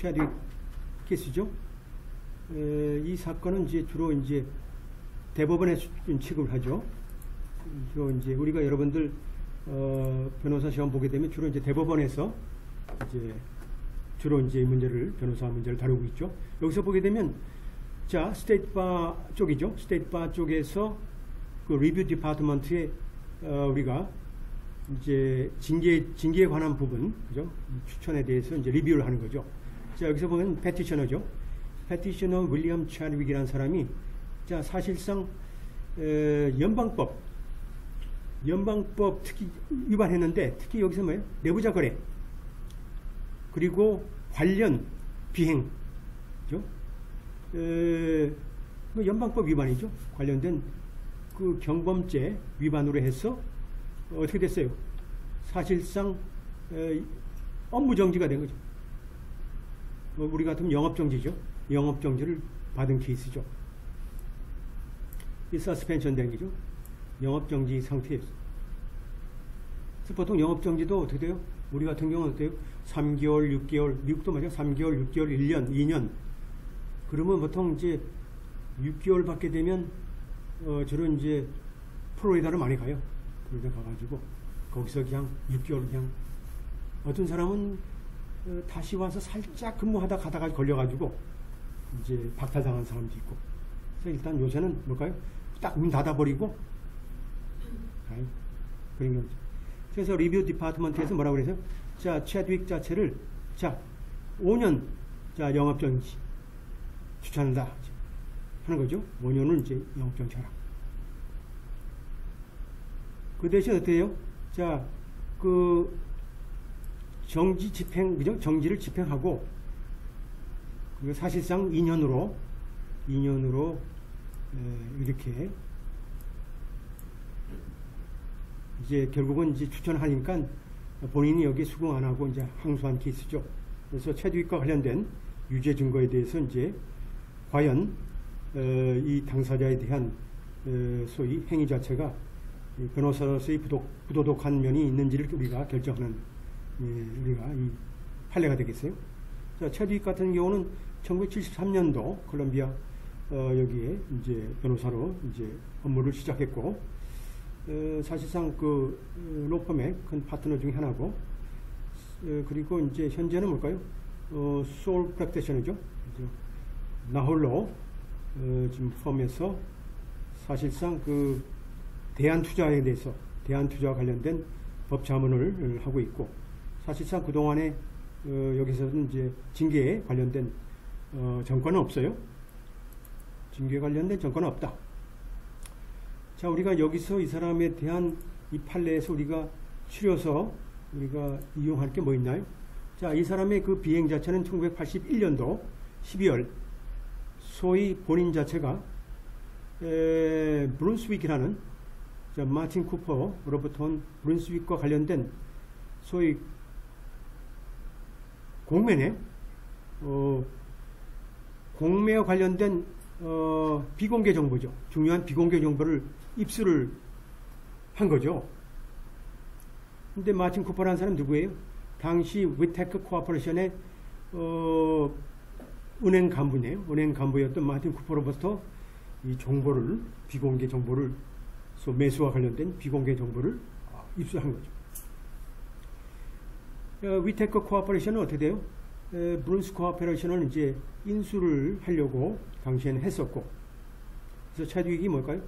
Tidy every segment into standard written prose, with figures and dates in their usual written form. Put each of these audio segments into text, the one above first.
체드윅 케이스죠. 이 사건은 이제 주로 이제 대법원에 취급을 하죠. 주로 이제 우리가 여러분들 변호사 시험 보게 되면 주로 이제 대법원에서 이제 주로 이제 이 문제를 변호사 문제를 다루고 있죠. 여기서 보게 되면 자 스테이트 바 쪽이죠. 스테이트 바 쪽에서 그 리뷰 디파트먼트에 우리가 이제 징계에 관한 부분, 그죠? 추천에 대해서 이제 리뷰를 하는 거죠. 자, 여기서 보면 패티셔너죠. 패티셔너 윌리엄 체드윅이라는 사람이 자, 사실상 연방법 특히 위반했는데 특히 여기서 뭐예요? 내부자 거래 그리고 관련 비행, 그죠? 연방법 위반이죠. 관련된 그 경범죄 위반으로 해서 어떻게 됐어요? 사실상 업무정지가 된 거죠. 우리 같으면 영업정지죠. 영업정지를 받은 케이스죠. 이 서스펜션 된 거죠. 영업정지 상태에서. 그래서 보통 영업정지도 어떻게 돼요? 우리 같은 경우는 어때요? 3개월, 6개월, 미국도 마찬가지 3개월, 6개월, 1년, 2년. 그러면 보통 이제 6개월 받게 되면 저런 이제 플로리다로 많이 가요. 플로리다 가가지고 거기서 그냥 6개월 그냥 어떤 사람은 다시 와서 살짝 근무하다 가다가 걸려가지고 이제 박탈당한 사람도 있고. 그래서 일단 요새는 뭘까요? 딱 문 닫아버리고 그런 거죠. 그래서 리뷰 디파트먼트에서 뭐라고 그래서 자 체드윅 자체를 자 5년 자 영업정지 추천한다 하는 거죠. 5년은 이제 영업정지 하라. 그 대신 어때요? 자, 그 정지 집행, 그죠? 정지를 집행하고 사실상 2년으로 이렇게 이제 결국은 이제 추천하니까 본인이 여기 수긍 안 하고 이제 항소한 케이스죠. 그래서 체드윅과 관련된 유죄 증거에 대해서 이제 과연 이 당사자에 대한 소위 행위 자체가 변호사로서의 부도덕한 면이 있는지를 우리가 결정하는 우리가 이 판례가 되겠어요. 자, 체드윅 같은 경우는 1973년도 콜롬비아 여기에 이제 변호사로 이제 업무를 시작했고 사실상 그 로펌의 큰 파트너 중에 하나고 그리고 이제 현재는 뭘까요? 소울 프랙티셔너죠. 나홀로 지금 펌에서 사실상 그 대안투자에 대해서 대안투자와 관련된 법자문을 하고 있고 사실상 그동안에 여기서는 이제 징계에 관련된 정권은 없어요. 징계에 관련된 정권은 없다. 자, 우리가 여기서 이 사람에 대한 이 판례에서 우리가 추려서 우리가 이용할 게 뭐 있나요? 자, 이 사람의 그 비행 자체는 1981년도 12월 소위 본인 자체가 브룬스윅이라는 자, 마틴 쿠퍼로부터 온 브룬스윅과 관련된 소위 공매네 공매와 관련된 비공개 정보죠. 중요한 비공개 정보를 입수를 한 거죠. 근데 마틴 쿠퍼라는 사람 누구예요? 당시 위테크 코퍼레이션의 은행 간부네요. 은행 간부였던 마틴 쿠퍼로부터 이 정보를 비공개 정보를 매수와 관련된 비공개 정보를 입수한 거죠. 위테크 코퍼레이션은 어떻게 돼요? 브룬스 코퍼레이션은 이제 인수를 하려고 당시에는 했었고, 그래서 체드윅이 뭘까요?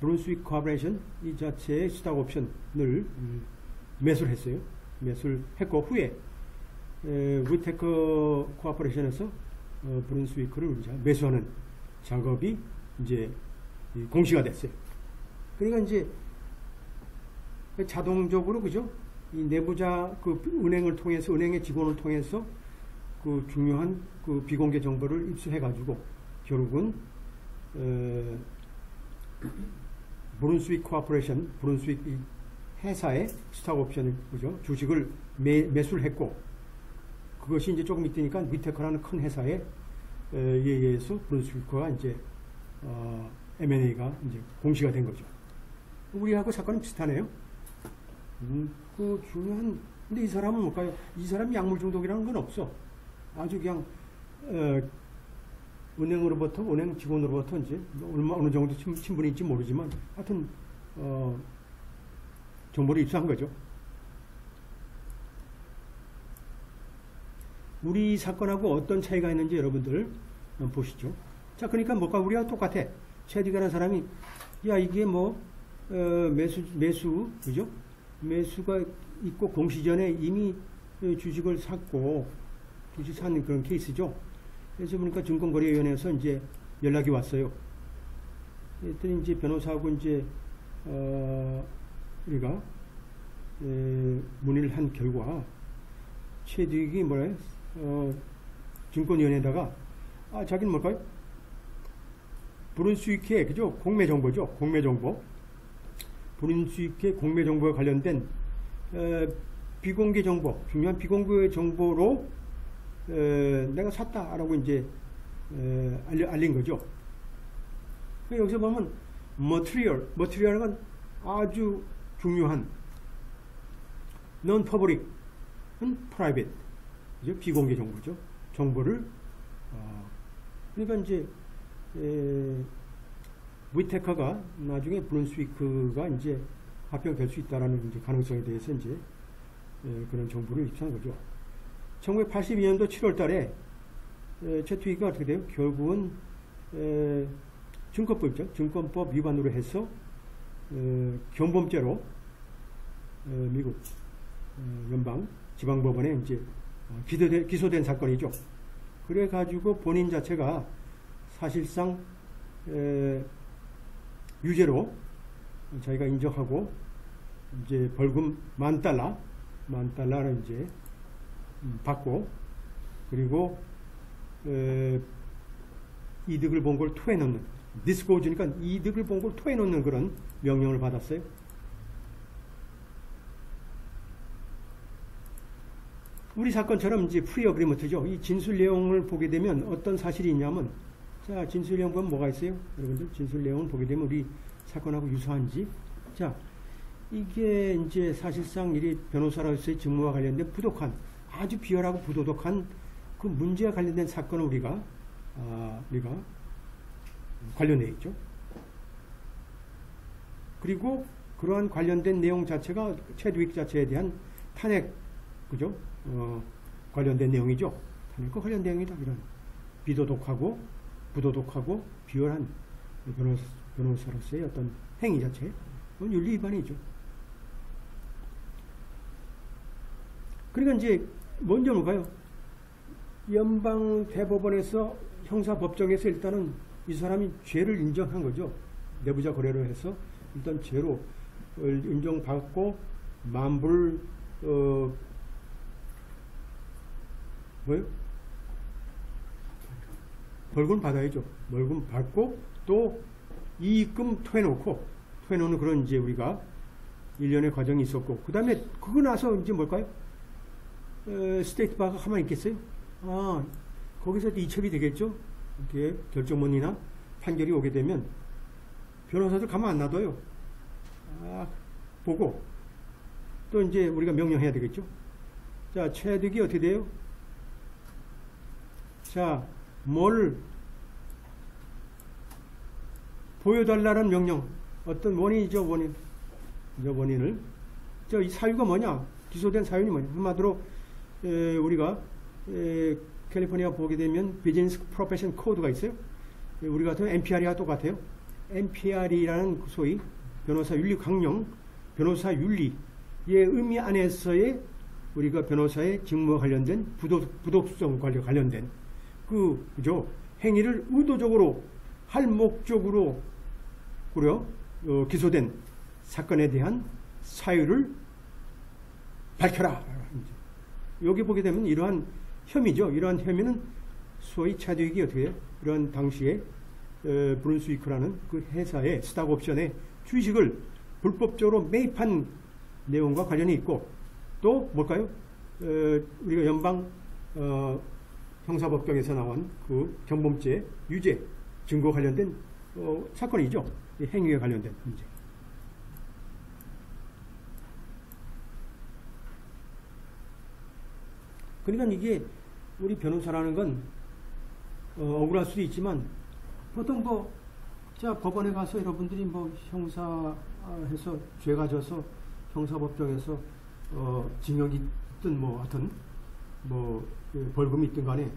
브룬스윅 코퍼레이션 이 자체의 스탁 옵션을 매수를 했어요. 매수를 했고 후에 위테크 코퍼레이션에서 브룬스윅을 매수하는 작업이 이제 공시가 됐어요. 그러니까 이제 자동적으로 그죠? 이 내부자 그 은행을 통해서 은행의 직원을 통해서 그 중요한 그 비공개 정보를 입수해 가지고 결국은 브룬스윅 코퍼레이션 브룬스윅 회사의 스탁 옵션을 그죠? 주식을 매수를 했고 그것이 이제 조금 있으니까 위테크라는 큰 회사에 의해서 브룬스윅과 이제 M&A가 이제 공시가 된 거죠. 우리하고 사건은 비슷하네요. 그 중요한 근데 이 사람은 뭘까요? 이 사람이 약물 중독이라는 건 없어. 아주 그냥 은행으로부터, 은행 직원으로부터 이제 어느 정도 친분인지 모르지만 하여튼 정보를 입수한 거죠. 우리 사건하고 어떤 차이가 있는지 여러분들 보시죠. 자, 그러니까 뭐가 우리가 똑같아. 최디가라는 사람이 야 이게 뭐 매수 그죠? 매수가 있고 공시전에 이미 주식을 샀고 주식 산 그런 케이스죠. 그래서 보니까 증권거래위원회에서 이제 연락이 왔어요. 그랬더니 이제 변호사하고 이제 우리가 문의를 한 결과 최득이 뭐래? 증권위원회에다가 자기는 뭘까요? 브룬스위크의 그죠? 공매 정보죠. 공매 정보. 브룬스위크의 공매 정보에 관련된 비공개 정보, 중요한 비공개 정보로 내가 샀다라고 이제 알린 거죠. 여기서 보면 material은 건 아주 중요한 non-public은 private, 그죠? 비공개 정보죠. 정보를 그러니까 이제 위테카가 나중에 브룬스위크가 이제 합병될 수 있다라는 이제 가능성에 대해서 이제 그런 정보를 입수한 거죠. 1982년도 7월 달에 최투기가 어떻게 돼요? 결국은 증권법이죠. 증권법 위반으로 해서 경범죄로 미국 연방 지방법원에 이제 기소된 사건이죠. 그래 가지고 본인 자체가 사실상 유죄로 자기가 인정하고 이제 벌금 $10,000를 이제 받고 그리고 이득을 본 걸 토해놓는 디스코즈니까 이득을 본 걸 토해놓는 그런 명령을 받았어요. 우리 사건처럼 이제 프리 어그리먼트죠. 이 진술 내용을 보게 되면 어떤 사실이 있냐면 자, 진술 내용 보면 뭐가 있어요? 여러분들 진술 내용을 보게 되면 우리 사건하고 유사한지 자, 이게 이제 사실상 이 변호사로서의 직무와 관련된 부독한 아주 비열하고 부도덕한 그 문제와 관련된 사건을 우리가 관련되어 있죠. 그리고 그러한 관련된 내용 자체가 최두익 자체에 대한 탄핵, 그죠? 관련된 내용이죠. 탄핵과 관련된 내용이다. 이런 비도덕하고 부도덕하고 비열한 변호사로서의 어떤 행위 자체, 그건 윤리 위반이죠. 그러니까 이제 먼저 뭘까요? 연방 대법원에서 형사법정에서 일단은 이 사람이 죄를 인정한 거죠. 내부자 거래를 해서 일단 죄로 인정받고 만불 뭐요? 벌금 받아야죠. 벌금 받고 또 이익금 토해놓는 그런 이제 우리가 일련의 과정이 있었고 그 다음에 그거 나서 이제 뭘까요? 스테이트 바가 가만히 있겠어요? 거기서 이첩이 되겠죠? 이렇게 결정문이나 판결이 오게 되면 변호사들 가만 안 놔둬요. 보고 또 이제 우리가 명령해야 되겠죠? 자, 최득이 어떻게 돼요? 자, 뭘 보여달라는 명령. 어떤 원인이죠, 원인. 원인을. 이 사유가 뭐냐? 기소된 사유는 뭐냐? 한마디로, 우리가, 캘리포니아 보게 되면 비즈니스 프로페션 코드가 있어요. 우리 같은 NPR이와 똑같아요. NPR이라는 소위 변호사 윤리 강령, 변호사 윤리의 의미 안에서의 우리가 변호사의 직무와 관련된 부독성과 관련된 그죠? 행위를 의도적으로 할 목적으로 그래요? 기소된 사건에 대한 사유를 밝혀라. 여기 보게 되면 이러한 혐의죠. 이러한 혐의는 소위 차득이 어떻게 해요? 이런 당시에 브룬스위크라는 그 회사의 스탁 옵션의 주식을 불법적으로 매입한 내용과 관련이 있고 또 뭘까요? 우리가 연방 형사법정에서 나온 그 경범죄 유죄 증거 관련된 사건이죠. 행위에 관련된 문제. 그러니까 이게 우리 변호사라는 건 억울할 수도 있지만 보통 뭐 자 법원에 가서 여러분들이 뭐 형사해서 죄가 져서 형사법정에서 징역이 있든 뭐 하여튼 뭐 벌금이 있든 간에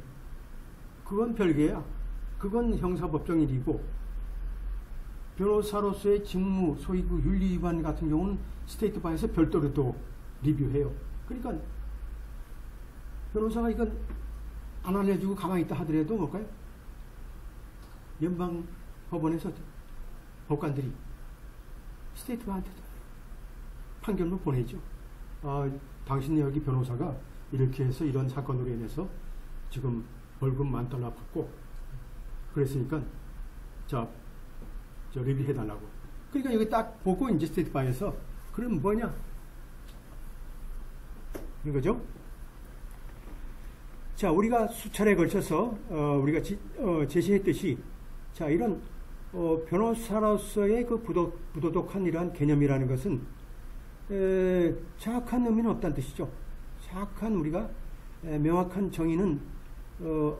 그건 별개야. 그건 형사법정 일이고 변호사로서의 직무 소위 그 윤리 위반 같은 경우는 스테이트 바에서 별도로 또 리뷰해요. 그러니까 변호사가 이건 안 알려주고 가만히 있다 하더라도 뭘까요? 연방 법원에서 법관들이 스테이트 바한테 판결문 보내죠. 당신 여기 변호사가 이렇게 해서 이런 사건으로 인해서 지금 벌금 $10,000 받고 그랬으니까 저 리뷰해달라고. 그러니까 여기 딱 보고 이제 스테이트 바에서 그럼 뭐냐? 이거죠. 자, 우리가 수차례에 걸쳐서 우리가 제시했듯이 자 이런 변호사로서의 그 부도덕한 이러한 개념이라는 것은 정확한 의미는 없다는 뜻이죠. 정확한 우리가 명확한 정의는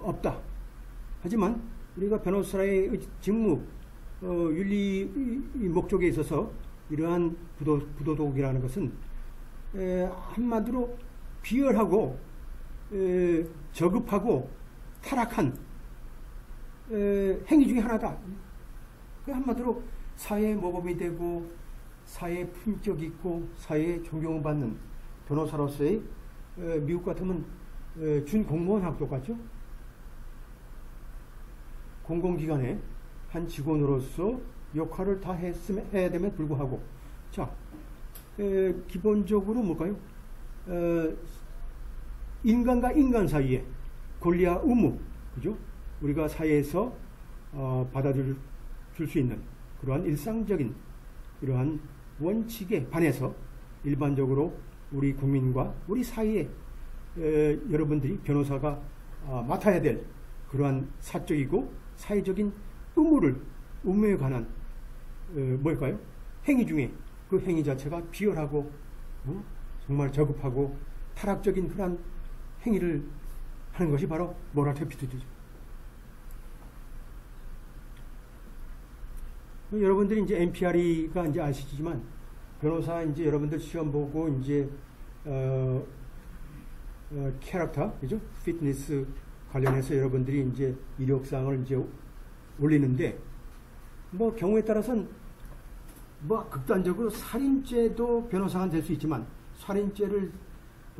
없다. 하지만 우리가 변호사의 직무 윤리 목적에 있어서 이러한 부도덕이라는 것은 한마디로 비열하고 저급하고 타락한 행위 중에 하나다. 그 한마디로 사회의 모범이 되고 사회의 품격 있고 사회의 존경을 받는 변호사로서의 미국 같으면 준공무원하고 똑같죠. 공공기관의 한 직원으로서 역할을 다 해야 됨에 불구하고 자 기본적으로 뭘까요? 인간과 인간 사이에 권리와 의무, 그죠? 우리가 사회에서 받아줄 수 있는 그러한 일상적인 이러한 원칙에 반해서 일반적으로 우리 국민과 우리 사회에 여러분들이 변호사가 맡아야 될 그러한 사적이고 사회적인 의무에 관한 뭘까요? 행위 중에 그 행위 자체가 비열하고 정말 저급하고 타락적인 그러한 행위를 하는 것이 바로 모럴 터피투드죠. 여러분들이 이제 NPRE가 이제 아시지만 변호사 이제 여러분들 시험 보고 이제 캐릭터, 그죠? 피트니스 관련해서 여러분들이 이제 이력사항을 이제 올리는데 뭐 경우에 따라서는 뭐 극단적으로 살인죄도 변호사가 될 수 있지만 살인죄를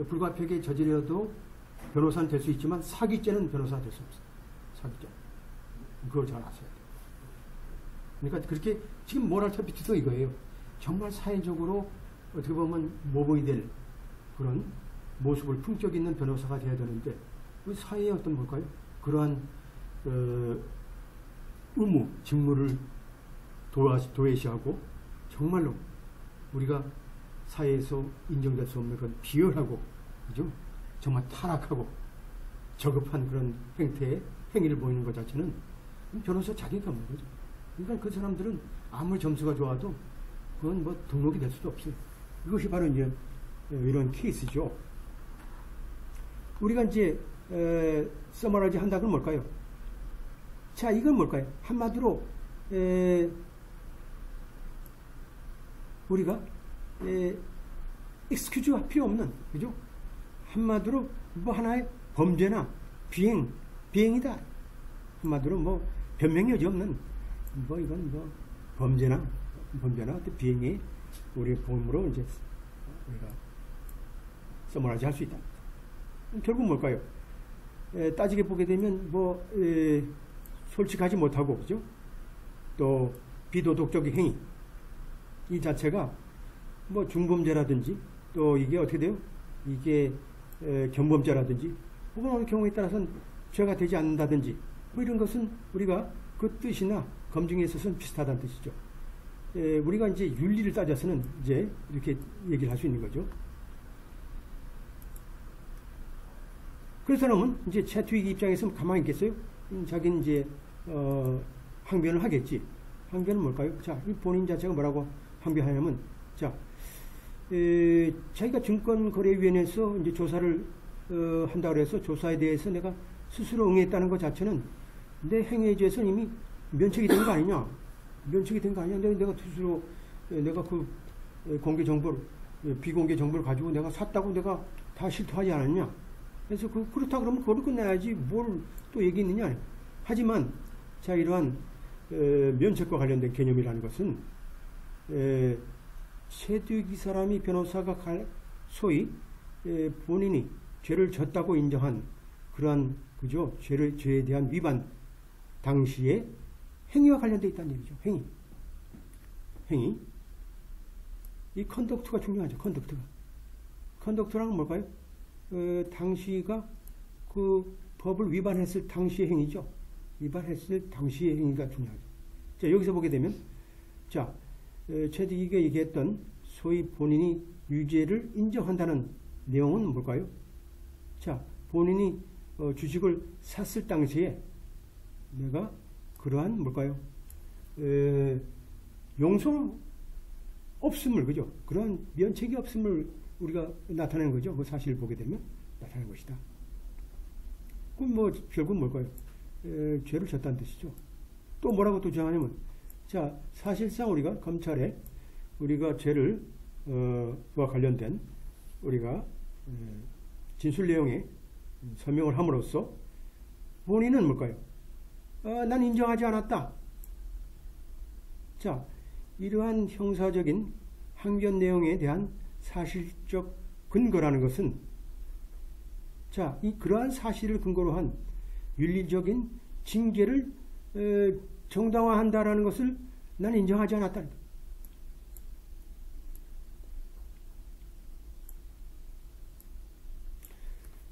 불가피하게 저지려도 변호사는 될 수 있지만 사기죄는 변호사가 될 수 없어요. 사기죄. 그걸 잘 아셔야 돼요. 그러니까 그렇게 지금 모럴 터피티도 이거예요. 정말 사회적으로 어떻게 보면 모범이 될 그런 모습을 품격 있는 변호사가 돼야 되는데 우리 사회의 어떤 뭘까요? 그러한 의무, 직무를 도외시하고 정말로 우리가 사회에서 인정될 수 없는 그런 비열하고 그죠? 정말 타락하고 저급한 그런 행태의 행위를 보이는 것 자체는 변호사 자격이 없는 거죠. 그러니까 그 사람들은 아무리 점수가 좋아도 그건 뭐 등록이 될 수도 없어요. 이것이 바로 이제 이런 케이스죠. 우리가 이제 서머라이즈 한다 그러면 뭘까요? 자, 이건 뭘까요? 한마디로 우리가 익스큐즈가 필요 없는, 그죠? 한마디로 뭐 하나의 범죄나 비행이다. 한마디로 뭐 변명이 여지 없는 뭐 이건 뭐 범죄나 비행이 우리 본으로 이제 우리가 서머라이즈 할 수 있다. 결국 뭘까요? 따지게 보게 되면 뭐 솔직하지 못하고 그죠? 또 비도덕적인 행위 이 자체가 뭐 중범죄라든지 또 이게 어떻게 돼요? 이게 경범죄라든지 혹은 어느 경우에 따라서는 죄가 되지 않는다든지 뭐 이런 것은 우리가 그 뜻이나 검증에 있어서는 비슷하다는 뜻이죠. 우리가 이제 윤리를 따져서는 이제 이렇게 얘기를 할 수 있는 거죠. 그 사람은 이제 채투익 입장에서 가만히 있겠어요? 자기는 이제 항변을 하겠지. 항변은 뭘까요? 자, 이 본인 자체가 뭐라고 항변하냐면, 자, 자기가 증권거래위원회에서 이제 조사를 한다 그래서 조사에 대해서 내가 스스로 응했다는 것 자체는 내 행위에 대해서는 이미 면책이 된 거 아니냐? 면책이 된 거 아니냐? 내가 스스로 내가 그 공개 정보를 비공개 정보를 가지고 내가 샀다고 내가 다 실토하지 않았냐? 그래서 그렇다 그러면 그걸로 끝나야지 뭘 또 얘기 있느냐? 하지만 자 이러한 면책과 관련된 개념이라는 것은 최득 이 사람이 변호사가 소위 본인이 죄를 졌다고 인정한 그러한 그죠 죄에 대한 위반 당시에 행위와 관련되어 있다는 얘기죠. 행위. 이 컨덕트가 중요하죠. 컨덕트란 뭘까요? 당시가 그 법을 위반했을 당시의 행위죠. 위반했을 당시의 행위가 중요하죠. 자, 여기서 보게 되면, 자, 최득이가 얘기했던 소위 본인이 유죄를 인정한다는 내용은 뭘까요? 자, 본인이 주식을 샀을 당시에 내가 그러한 뭘까요? 용서 없음을, 그죠? 그러한 면책이 없음을 우리가 나타내는 거죠. 그 사실을 보게 되면 나타내는 것이다. 그럼 뭐, 결국은 뭘까요? 죄를 졌다는 뜻이죠. 또 뭐라고 또 주장하냐면, 자, 사실상 우리가 검찰에 우리가 죄를, 와 관련된 우리가 진술 내용에 설명을 함으로써 본인은 뭘까요? 난 인정하지 않았다. 자, 이러한 형사적인 항변 내용에 대한 사실적 근거라는 것은 자, 그러한 사실을 근거로 한 윤리적인 징계를 정당화한다라는 것을 나는 인정하지 않았다.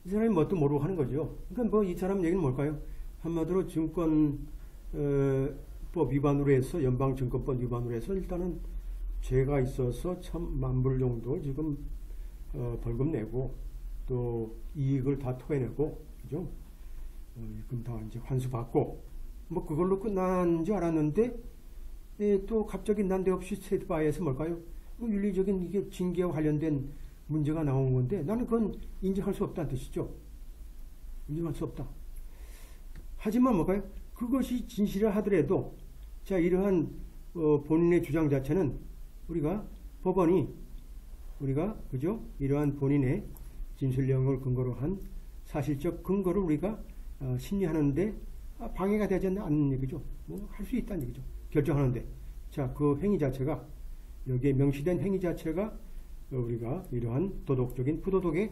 이 사람이 뭣도 모르고 하는 거죠. 그러니까 뭐 이 사람 얘기는 뭘까요? 한마디로 증권법 위반으로 해서 연방증권법 위반으로 해서 일단은 죄가 있어서 1,000만 불 정도 지금 벌금 내고 또 이익을 다 토해내고 그죠? 그럼 다 이제 환수받고 뭐 그걸로 끝난 줄 알았는데 또 갑자기 난데없이 스테이트바이에서 뭘까요? 윤리적인 이게 징계와 관련된 문제가 나온 건데 나는 그건 인정할 수 없다는 뜻이죠. 인정할 수 없다. 하지만 뭘까요? 그것이 진실을 하더라도 자 이러한 본인의 주장 자체는 우리가 법원이 우리가 그죠? 이러한 본인의 진술 내용을 근거로 한 사실적 근거를 우리가 심리하는데 방해가 되지 않는 얘기죠. 뭐 할 수 있다는 얘기죠. 결정하는데 자 그 행위 자체가 여기에 명시된 행위 자체가 우리가 이러한 도덕적인 부도덕의